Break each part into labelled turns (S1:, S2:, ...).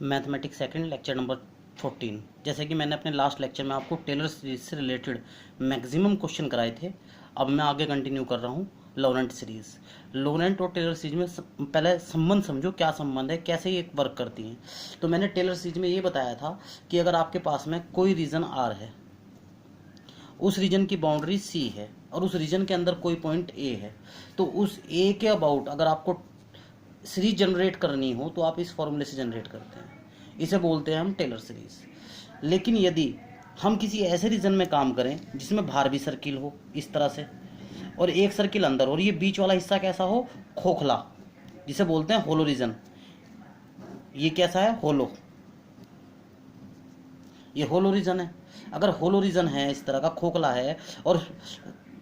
S1: Mathematics second lecture number 14। जैसे कि मैंने अपने लास्ट लेक्चर में आपको टेलर सीरीज से रिलेटेड मैक्सिमम क्वेश्चन कराए थे, अब मैं आगे कंटिन्यू कर रहा हूँ लॉरेंट सीरीज़। लॉरेंट और टेलर सीरीज में पहले संबंध समझो, क्या संबंध है, कैसे ये वर्क करती हैं। तो मैंने टेलर सीरीज में ये बताया था कि अगर आपके पास में कोई रीजन आर है, उस रीजन की बाउंड्री सी है और उस रीजन के अंदर कोई पॉइंट ए है, तो उस ए के अबाउट अगर आपको सीरीज जनरेट करनी हो तो आप इस फॉर्मूले से जनरेट करते हैं, इसे बोलते हैं हम टेलर सीरीज। लेकिन यदि हम किसी ऐसे रीजन में काम करें जिसमें बाहर भी सर्किल हो इस तरह से और एक सर्किल अंदर हो और ये बीच वाला हिस्सा कैसा हो, खोखला, जिसे बोलते हैं होलो रीजन। ये कैसा है, होलो, ये होलो रीजन है। अगर होलो रीजन है, इस तरह का खोखला है और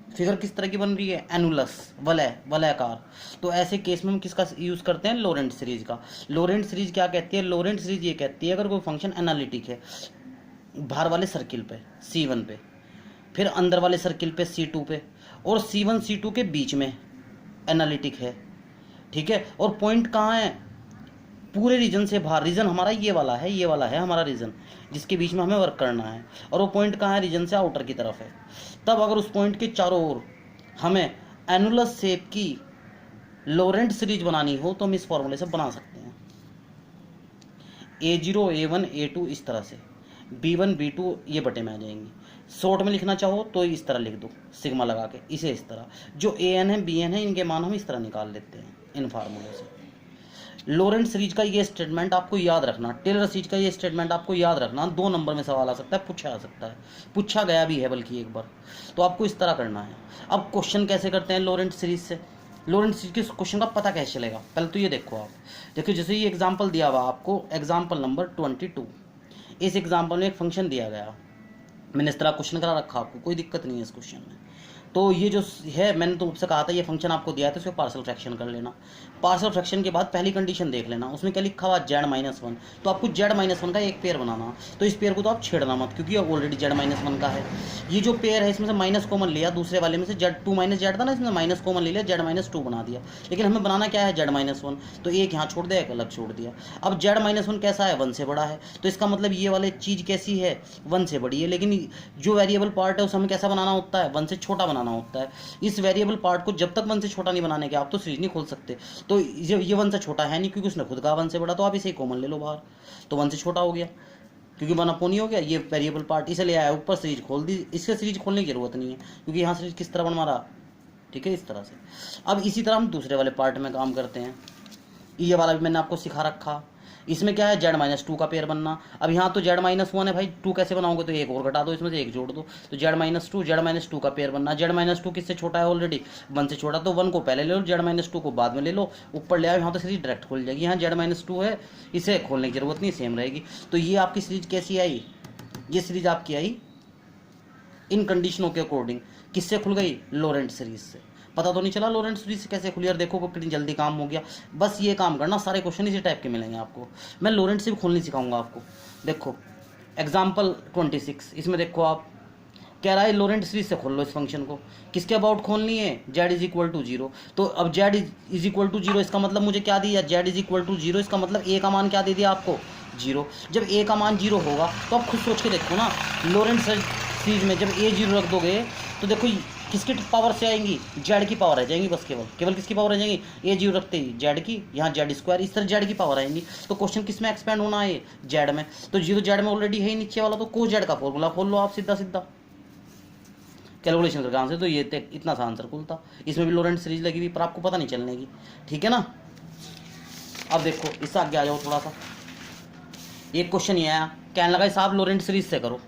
S1: फिगर किस तरह की बन रही है, एनुलस, वलयाकार, तो ऐसे केस में हम किसका यूज़ करते हैं, लॉरेंट सीरीज का। लॉरेंट सीरीज क्या कहती है, लॉरेंट सीरीज ये कहती है अगर कोई फंक्शन एनालिटिक है बाहर वाले सर्किल पे C1 पे, फिर अंदर वाले सर्किल पे C2 पे और C1 C2 के बीच में एनालिटिक है, ठीक है, और पॉइंट कहाँ है, पूरे रीजन से बाहर। रीजन हमारा ये वाला है, ये वाला है हमारा रीजन जिसके बीच में हमें वर्क करना है, और वो पॉइंट कहाँ है, रीजन से आउटर की तरफ है। तब अगर उस पॉइंट के चारों ओर हमें एनुलस शेप की लॉरेंट सीरीज बनानी हो तो हम इस फॉर्मूले से बना सकते हैं। A0 A1 A2 इस तरह से, B1 B2 ये बटे में आ जाएंगी। शॉर्ट में लिखना चाहो तो इस तरह लिख दो, सिग्मा लगा के, इसे इस तरह। जो AN है BN है इनके मान हम इस तरह निकाल लेते हैं इन फार्मूले से। लॉरेंट सीरीज का ये स्टेटमेंट आपको याद रखना, टेलर सीरीज का ये स्टेटमेंट आपको याद रखना। 2 नंबर में सवाल आ सकता है, पूछा आ सकता है, पूछा गया भी है बल्कि एक बार। तो आपको इस तरह करना है। अब क्वेश्चन कैसे करते हैं लॉरेंट सीरीज से, लॉरेंट सीरीज के क्वेश्चन का पता कैसे चलेगा, पहले तो ये देखो आप। देखिए जैसे ये एग्जाम्पल दिया हुआ आपको, एग्जाम्पल नंबर 22। इस एग्जाम्पल में एक फंक्शन दिया गया, मैंने इस तरह क्वेश्चन करा रखा, आपको कोई दिक्कत नहीं है इस क्वेश्चन में। तो ये जो है, मैंने तुमसे कहा था ये फंक्शन आपको दिया है तो इसको पार्शियल फ्रैक्शन कर लेना। पार्शियल फ्रैक्शन के बाद पहली कंडीशन देख लेना, उसमें क्या लिखा हुआ, Z-1। तो आपको Z-1 का एक पेयर बनाना, तो इस पेयर को तो आप छेड़ना मत क्योंकि ऑलरेडी Z-1 का है। ये जो पेयर है इसमें से माइनस कॉमन लिया, दूसरे वाले में से Z2 - Z था ना, इसमें माइनस कॉमन ले लिया, Z-2 बना दिया। लेकिन हमें बनाना क्या है, Z-1, तो एक यहाँ छोड़ दिया, एक अलग छोड़ दिया। अब Z-1 कैसा है, 1 से बड़ा है, तो इसका मतलब ये वाली चीज़ कैसी है, 1 से बड़ी है। लेकिन जो वेरिएबल पार्ट है उसे हमें कैसा बनाना होता है, 1 से छोटा बनाना होता है। इस वेरिएबल पार्ट को जब तक 1 से छोटा नहीं बनाने के आप तो सीरीज नहीं खोल सकते। तो ये 1 से छोटा है नहीं क्योंकि उसने खुद कहा 1 से बड़ा, तो आप इसे कॉमन ले लो बाहर, तो 1 से छोटा हो गया क्योंकि 1/, हो गया। ये वेरिएबल पार्ट इसे ले आया ऊपर, सीरीज खोल दी। इससे सीरीज खोलने की जरूरत नहीं है क्योंकि यहाँ सीरीज किस तरह बन रहा, ठीक है, इस तरह से। अब इसी तरह हम दूसरे वाले पार्ट में काम करते हैं। ये वाला भी मैंने आपको सिखा रखा। इसमें क्या है, Z-2 का पेयर बनना। अब यहाँ तो Z-1 है भाई, 2 कैसे बनाओगे, तो एक और घटा दो, इसमें से एक जोड़ दो, तो Z-2 का पेयर बनना। Z-2 किससे छोटा है, ऑलरेडी 1 से छोटा, तो 1 को पहले ले लो, Z-2 को बाद में ले लो, ऊपर ले आओ, यहाँ तो सीरीज डायरेक्ट खोल जाएगी। यहाँ Z-2 है, इसे खोलने की जरूरत नहीं, सेम रहेगी। तो ये आपकी सीरीज कैसी आई, ये सीरीज आपकी आई इन कंडीशनों के अकॉर्डिंग। किससे खुल गई, लॉरेंट सीरीज से। पता तो नहीं चला लॉरेंट सीरीज से कैसे खुली, यार देखो को कितनी जल्दी काम हो गया। बस ये काम करना, सारे क्वेश्चन इसी टाइप के मिलेंगे आपको। मैं लॉरेंट से भी खोलनी सिखाऊंगा आपको। देखो एग्जाम्पल 26, इसमें देखो आप कह रहा है लॉरेंट सीरीज से खोल लो इस फंक्शन को। किसके अबाउट खोलनी है, Z=0। तो अब Z=0 इसका मतलब मुझे क्या दिया, Z=0 इसका मतलब A का मान क्या दे दिया आपको, 0। जब A का मान 0 होगा तो आप खुद सोच के देखो ना, लॉरेंट सीरीज में जब A 0 रख दोगे तो देखो किसकी पावर से आएंगी, Z की पावर आ जाएंगी, बस केवल किसकी पावर आ जाएंगी, A 0 रखते ही Z की, यहाँ Z², इस तरह Z की पावर आएंगी। तो क्वेश्चन किस में एक्सपेंड होना है, Z में। तो 0 Z में ऑलरेडी है ही नीचे वाला, तो cos Z का फॉर्मूला खोल लो आप सीधा कैलकुलेशन करके आंसर। तो ये इतना सा आंसर खुलता। इसमें भी लॉरेंट सीरीज लगी हुई पर आपको पता नहीं चलने की, ठीक है ना। अब देखो इससे आगे आ जाओ थोड़ा सा। एक क्वेश्चन ये आया, कहने लगा साहब लॉरेंट सीरीज से करो।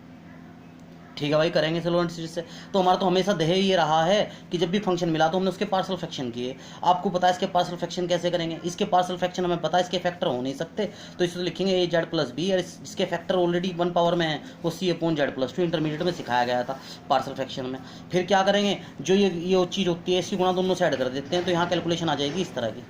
S1: ठीक है भाई, करेंगे से लॉरेंट सीरीज से। तो हमारा तो हमेशा ध्येय ये रहा है कि जब भी फंक्शन मिला तो हमने उसके पार्शियल फ्रैक्शन किए। आपको पता है इसके पार्शियल फ्रैक्शन कैसे करेंगे, इसके पार्शियल फ्रैक्शन हमें पता है इसके फैक्टर हो नहीं सकते, तो इसे तो लिखेंगे AZ+B, और इसके फैक्टर ऑलरेडी 1 पावर में है, वो C/Z+2 इंटरमीडिएट में सिखाया गया था पार्शियल फ्रैक्शन में। फिर क्या करेंगे, जो ये चीज़ होती है इसकी गुणा दोनों साइड कर देते हैं, तो यहाँ कैलकुलेशन आ जाएगी इस तरह की।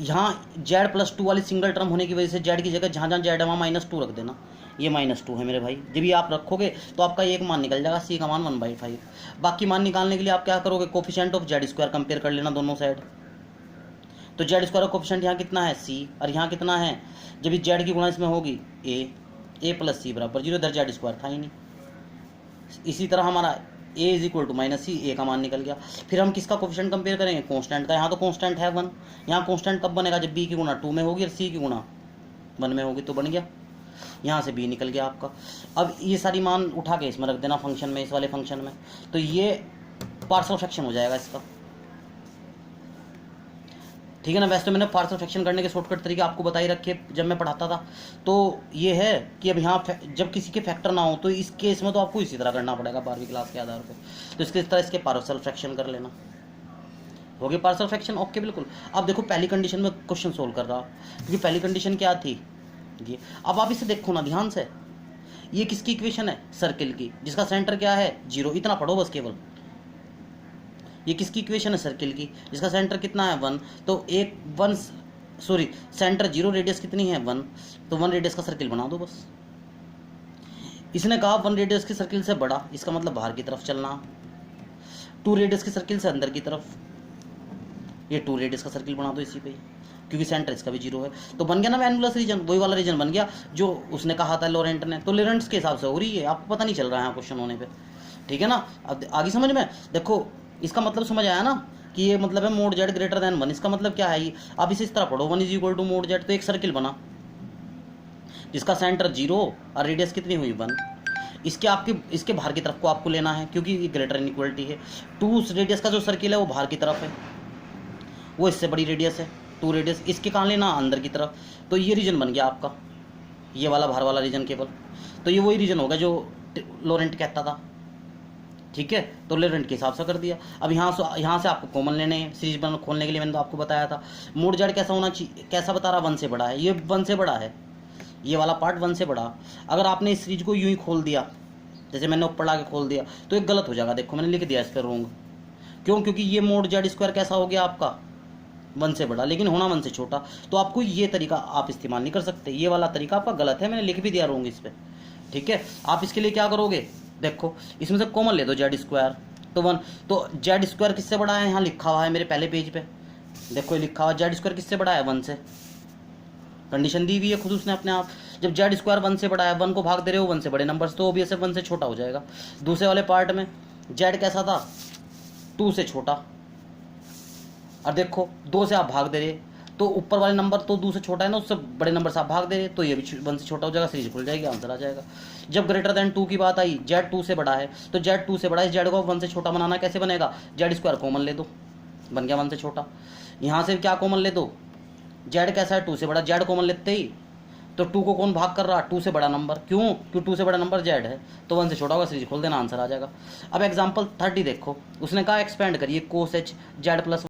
S1: यहाँ Z+2 वाली सिंगल टर्म होने की वजह से Z की जगह जहाँ जहाँ Z है वहाँ -2 रख देना। ये -2 है मेरे भाई। जब ये आप रखोगे तो आपका एक मान निकल जाएगा, C का मान 1/5। बाकी मान निकालने के लिए आप क्या करोगे, कोफिशिएंट ऑफ Z² कंपेयर कर लेना दोनों साइड। तो जेड स्क्वायर का कोफिशिएंट यहाँ कितना है सी, और यहाँ कितना है, जब इस जेड की गुणा इसमें होगी ए प्लस सी बराबर 0, इधर जेड स्क्वायर था ही नहीं। इसी तरह हमारा ए इज इक्वल टू माइनस सी, ए का मान निकल गया। फिर हम किसका कोफिशिएंट कंपेयर करेंगे, कांस्टेंट का। यहाँ तो कांस्टेंट है 1, यहाँ कांस्टेंट कब बनेगा, जब बी की गुणा 2 में होगी और सी की गुणा 1 में होगी, तो बन गया। यहाँ से बी निकल गया आपका। अब ये सारी मान उठा के इसमें रख देना फंक्शन में, इस वाले फंक्शन में, तो ये पार्शियल फ्रैक्शन हो जाएगा इसका, ठीक है ना। वैसे तो मैंने पार्शियल फ्रैक्शन करने के शॉर्टकट तरीके आपको बता ही रखे जब मैं पढ़ाता था। तो ये है कि अब यहाँ जब किसी के फैक्टर ना हो तो इस केस में तो आपको इसी तरह करना पड़ेगा 12वीं क्लास के आधार पर। तो इसके तरह इसके पार्शियल फ्रैक्शन कर लेना, हो गया पार्शियल फ्रैक्शन। ओके बिल्कुल। अब देखो पहली कंडीशन में क्वेश्चन सोल्व कर रहा, क्योंकि पहली कंडीशन क्या थी ये। अब आप इसे देखो ना ध्यान से, ये किसकी इक्वेशन है, सर्किल की, जिसका सेंटर क्या है 0, इतना पढ़ो बस केवल। ये किसकी इक्वेशन है, सर्किल की, जिसका सेंटर कितना है 1, तो सेंटर 0, रेडियस कितनी है 1, तो 1 रेडियस का सर्किल बना दो बस। इसने कहा 1 रेडियस की सर्किल से बड़ा, इसका मतलब बाहर की तरफ चलना, 2 रेडियस की सर्किल से अंदर की तरफ, ये 2 रेडियस का सर्किल बना दो इसी पे, क्योंकि सेंटर इसका भी 0 है। तो बन गया ना एनुलस रीजन, वही वाला रीजन बन गया जो उसने कहा था लोरेंट ने। तो लोरेंट्स के हिसाब से हो रही है, आपको पता नहीं चल रहा है क्वेश्चन होने पे, ठीक है ना। अब आगे समझ में, देखो इसका मतलब समझ आया ना कि ये मतलब है मोड जेड ग्रेटर देन 1। इसका मतलब क्या है ये, आप इसे इस तरह पढ़ो 1 is equal to mod Z, तो एक सर्किल बना जिसका सेंटर 0 और रेडियस कितनी हुई 1। इसके बाहर की तरफ को आपको लेना है, क्योंकि ये ग्रेटर इनइक्वलिटी है। 2 रेडियस का जो सर्किल है वो बाहर की तरफ है, वो इससे बड़ी रेडियस है 2 रेडियस, इसके कहाँ लेना, अंदर की तरफ। तो ये रीजन बन गया आपका, ये वाला बाहर वाला रीजन केवल। तो ये वही रीजन होगा जो लोरेंट कहता था, ठीक है। तो लोरेंट के हिसाब से कर दिया। अब यहाँ से आपको कॉमन लेने हैं सीरीज खोलने के लिए, मैंने तो आपको बताया था। मोड जेड कैसा होना चाहिए, कैसा बता रहा, 1 से बड़ा है, ये 1 से बड़ा है, ये वाला पार्ट 1 से बड़ा। अगर आपने इस सीरीज को यूं ही खोल दिया, जैसे मैंने ऊपर ला के खोल दिया, तो एक गलत हो जाएगा। देखो मैंने लिख दिया इस पर रोंग, क्यों, क्योंकि ये मोड जेड स्क्वायर कैसा हो गया आपका 1 से बड़ा, लेकिन होना 1 से छोटा। तो आपको ये तरीका आप इस्तेमाल नहीं कर सकते, ये वाला तरीका आपका गलत है, मैंने लिख भी दिया रोंग इस पर, ठीक है। आप इसके लिए क्या करोगे, देखो इसमें से कॉमन ले दो जेड स्क्वायर, तो 1, तो जेड स्क्वायर किससे बड़ा है, यहाँ लिखा हुआ है मेरे पहले पेज पे, देखो ये लिखा हुआ जेड स्क्वायर किससे बड़ा है 1 से, कंडीशन दी हुई है खुद उसने अपने आप। जब जेड स्क्वायर 1 से बड़ा है, 1 को भाग दे रहे हो 1 से बड़े नंबर से, तो ऑब्वियस 1 से छोटा हो जाएगा। दूसरे वाले पार्ट में जेड कैसा था 2 से छोटा, और देखो 2 से आप भाग दे रहे, तो ऊपर वाले नंबर तो 2 से छोटा है ना, उससे बड़े नंबर से आप भाग दे रहे, तो ये भी 1 से छोटा हो जाएगा, सीरीज खुल जाएगी, आंसर आ जाएगा। जब ग्रेटर देन 2 की बात आई, जेड 2 से बड़ा है, तो जेड 2 से बड़ा है, जेड को 1 से छोटा बनाना कैसे बनेगा, जेड स्क्वायर कॉमन ले दो, बन गया 1 से छोटा। यहाँ से क्या कॉमन ले दो, जेड कैसा है 2 से बड़ा, जेड कॉमन लेते ही तो 2 को कौन भाग कर रहा, 2 से बड़ा नंबर, क्यों, क्योंकि 2 से बड़ा नंबर जेड है, तो 1 से छोटा होगा, सीरीज खोल देना, आंसर आ जाएगा। अब एग्जाम्पल 30 देखो, उसने कहा एक्सपेंड करिए कोस एच जेड प्लस